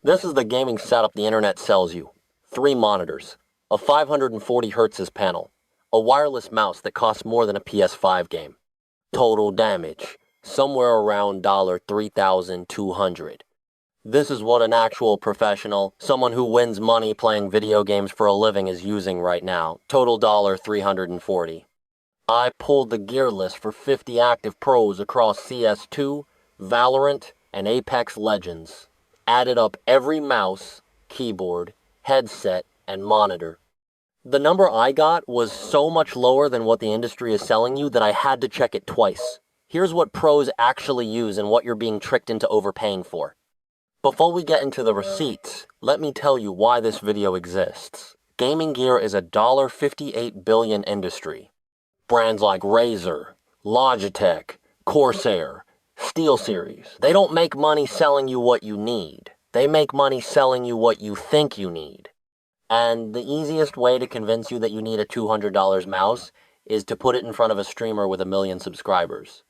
This is the gaming setup the internet sells you. 3 monitors, a 540 Hz panel, a wireless mouse that costs more than a PS5 game. Total damage, somewhere around $3,200. This is what an actual professional, someone who wins money playing video games for a living is using right now. Total $340. I pulled the gear list for 50 active pros across CS2, Valorant, and Apex Legends. Added up every mouse, keyboard, headset, and monitor. The number I got was so much lower than what the industry is selling you that I had to check it twice. Here's what pros actually use and what you're being tricked into overpaying for. Before we get into the receipts, let me tell you why this video exists. Gaming gear is a $58 billion industry. Brands like Razer, Logitech, Corsair, SteelSeries, they don't make money selling you what you need. They make money selling you what you think you need. And the easiest way to convince you that you need a $200 mouse is to put it in front of a streamer with 1 million subscribers.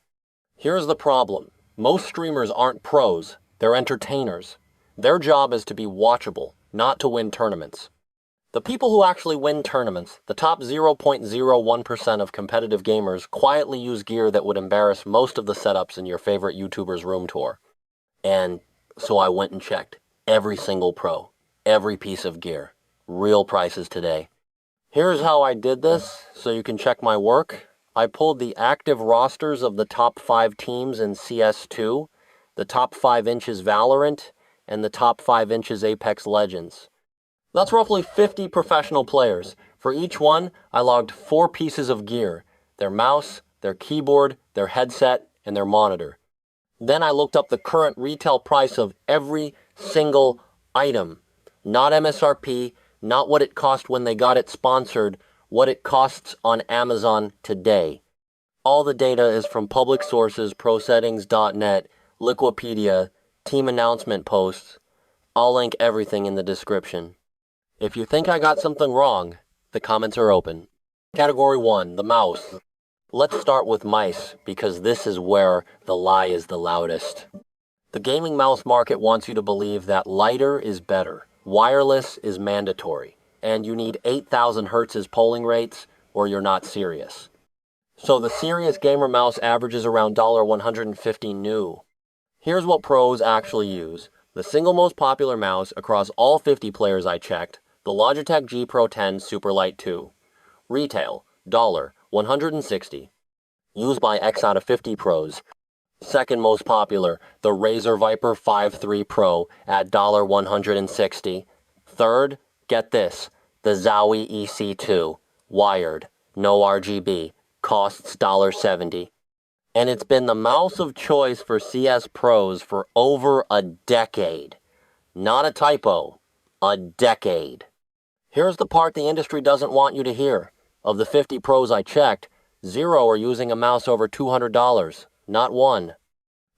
Here's the problem. Most streamers aren't pros, they're entertainers. Their job is to be watchable, not to win tournaments. The people who actually win tournaments, the top 0.01% of competitive gamers, quietly use gear that would embarrass most of the setups in your favorite YouTuber's room tour. And so I went and checked every single pro, every piece of gear, real prices today. Here's how I did this, so you can check my work. I pulled the active rosters of the top 5 teams in CS2, the top 5 inches Valorant, and the top 5 inches Apex Legends. That's roughly 50 professional players. For each one, I logged 4 pieces of gear: their mouse, their keyboard, their headset, and their monitor. Then I looked up the current retail price of every single item. Not MSRP, not what it cost when they got it sponsored, what it costs on Amazon today. All the data is from public sources, ProSettings.net, Liquipedia, team announcement posts. I'll link everything in the description. If you think I got something wrong, the comments are open. Category 1, the mouse. Let's start with mice, because this is where the lie is the loudest. The gaming mouse market wants you to believe that lighter is better, wireless is mandatory, and you need 8,000 Hz polling rates, or you're not serious. So the serious gamer mouse averages around $150 new. Here's what pros actually use. The single most popular mouse across all 50 players I checked, the Logitech G Pro 10 Superlight 2. Retail, $160. Used by X out of 50 pros. Second most popular, the Razer Viper 5 Pro at $160. Third, get this, the Zowie EC2, wired, no RGB, costs $70. And it's been the mouse of choice for CS pros for over a decade. Not a typo, a decade. Here's the part the industry doesn't want you to hear. Of the 50 pros I checked, 0 are using a mouse over $200, not one.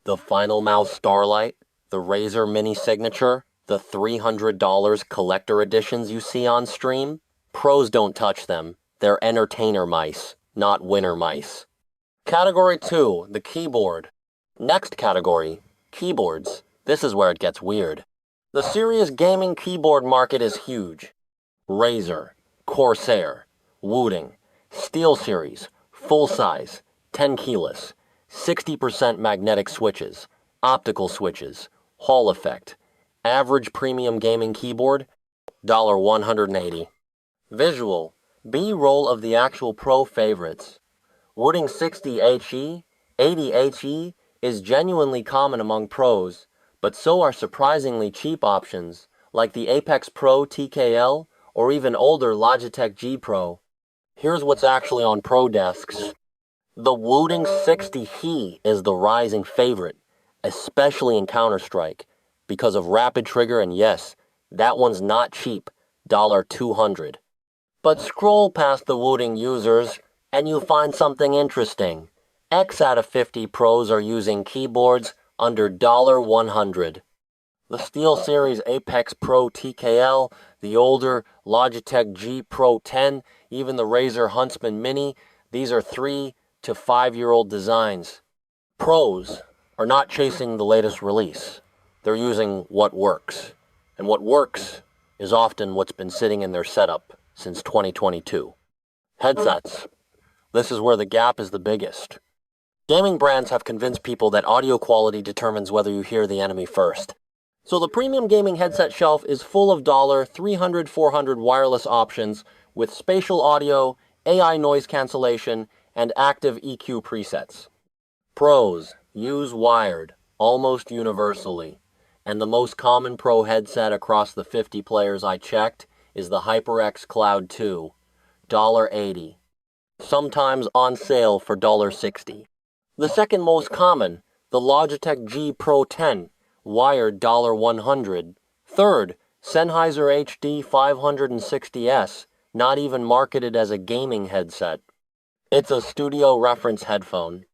The Final Mouse Starlight, the Razer Mini Signature, the $300 collector editions you see on stream, pros don't touch them. They're entertainer mice, not winner mice. Category 2, the keyboard. Next category, keyboards. This is where it gets weird. The serious gaming keyboard market is huge. Razer, Corsair, Wooting, SteelSeries, full size, 10 keyless, 60% magnetic switches, optical switches, Hall effect. Average premium gaming keyboard, $180. Visual, B-roll of the actual pro favorites. Wooting 60HE, 80HE is genuinely common among pros, but so are surprisingly cheap options, like the Apex Pro TKL or even older Logitech G Pro. Here's what's actually on pro desks. The Wooting 60HE is the rising favorite, especially in Counter-Strike, because of rapid trigger, and yes, that one's not cheap, $200. But scroll past the Wooting users, and you'll find something interesting. X out of 50 pros are using keyboards under $100. The SteelSeries Apex Pro TKL, the older Logitech G Pro 10, even the Razer Huntsman Mini, these are 3 to 5-year-old designs. Pros are not chasing the latest release. They're using what works. And what works is often what's been sitting in their setup since 2022. Headsets. This is where the gap is the biggest. Gaming brands have convinced people that audio quality determines whether you hear the enemy first. So the premium gaming headset shelf is full of $300, $400 wireless options with spatial audio, AI noise cancellation, and active EQ presets. Pros: use wired, almost universally. And the most common pro headset across the 50 players I checked is the HyperX Cloud 2, $80. Sometimes on sale for $60. The second most common, the Logitech G Pro 10, wired $100. Third, Sennheiser HD 560S, not even marketed as a gaming headset. It's a studio reference headphone.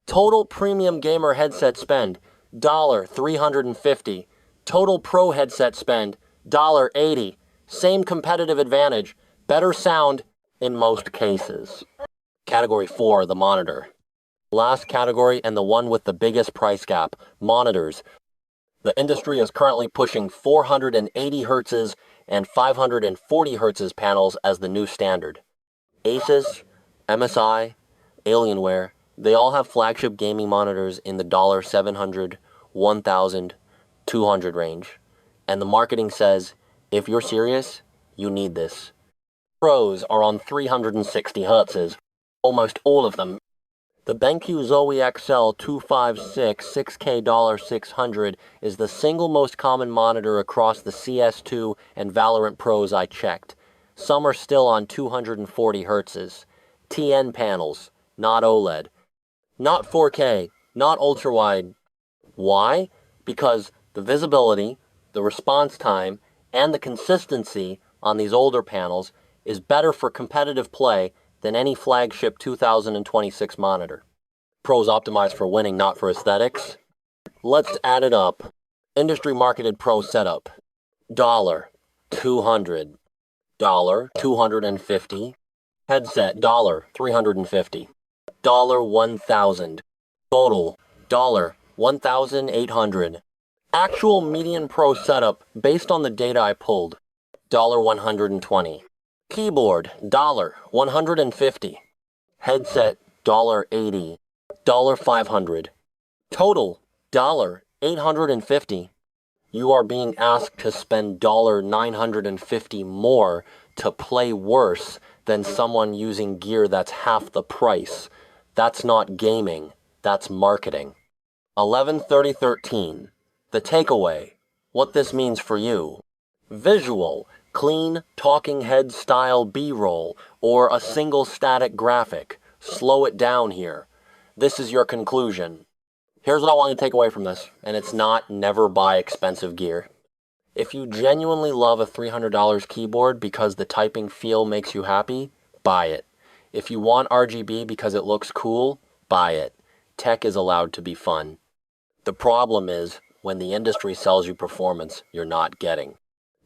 Total premium gamer headset spend, $350. Total pro headset spend, $80. Same competitive advantage, better sound in most cases. Category 4, the monitor. Last category and the one with the biggest price gap, monitors. The industry is currently pushing 480 Hz and 540 Hz panels as the new standard. Asus, MSI, Alienware, they all have flagship gaming monitors in the $700, $1,000, $200 range. And the marketing says, if you're serious, you need this. Pros are on 360 Hz, almost all of them. The BenQ Zoe XL 256 6K $600 is the single most common monitor across the CS2 and Valorant Pros I checked. Some are still on 240 Hz. TN panels, not OLED. Not 4K, not ultra-wide. Why? Because the visibility, the response time, and the consistency on these older panels is better for competitive play than any flagship 2026 monitor. Pros optimized for winning, not for aesthetics. Let's add it up. Industry marketed pro setup. $200. $250. Headset, $350. $1,000. Total, $1,800. Actual median pro setup based on the data I pulled, $120. Keyboard, $150. Headset, $80. $500. Total, $850. You are being asked to spend $950 more to play worse than someone using gear that's half the price. That's not gaming, that's marketing. 11/30/13. The takeaway. What this means for you. Visual, clean, talking head style B-roll, or a single static graphic. Slow it down here. This is your conclusion. Here's what I want you to take away from this, and it's not never buy expensive gear. If you genuinely love a $300 keyboard because the typing feel makes you happy, buy it. If you want RGB because it looks cool, buy it. Tech is allowed to be fun. The problem is, when the industry sells you performance, you're not getting.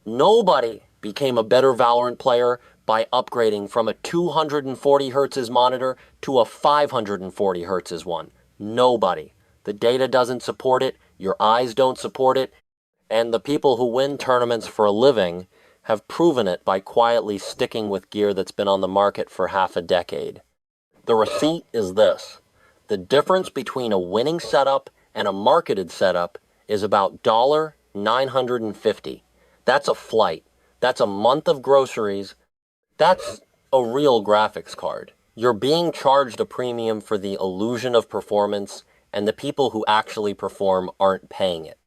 Nobody became a better Valorant player by upgrading from a 240 Hz monitor to a 540 Hz one. Nobody. The data doesn't support it, your eyes don't support it, and the people who win tournaments for a living have proven it by quietly sticking with gear that's been on the market for half a decade. The receipt is this. The difference between a winning setup and a marketed setup is about $950. That's a flight. That's a month of groceries. That's a real graphics card. You're being charged a premium for the illusion of performance, and the people who actually perform aren't paying it.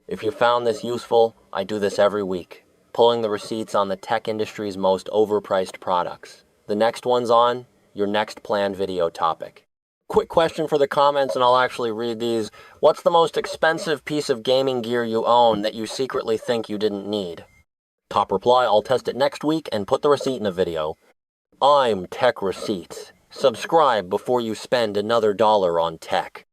If you found this useful, I do this every week, pulling the receipts on the tech industry's most overpriced products. The next one's on your next planned video topic. Quick question for the comments, and I'll actually read these. What's the most expensive piece of gaming gear you own that you secretly think you didn't need? Top reply, I'll test it next week and put the receipt in a video. I'm TechReceipts. Subscribe before you spend another $1 on tech.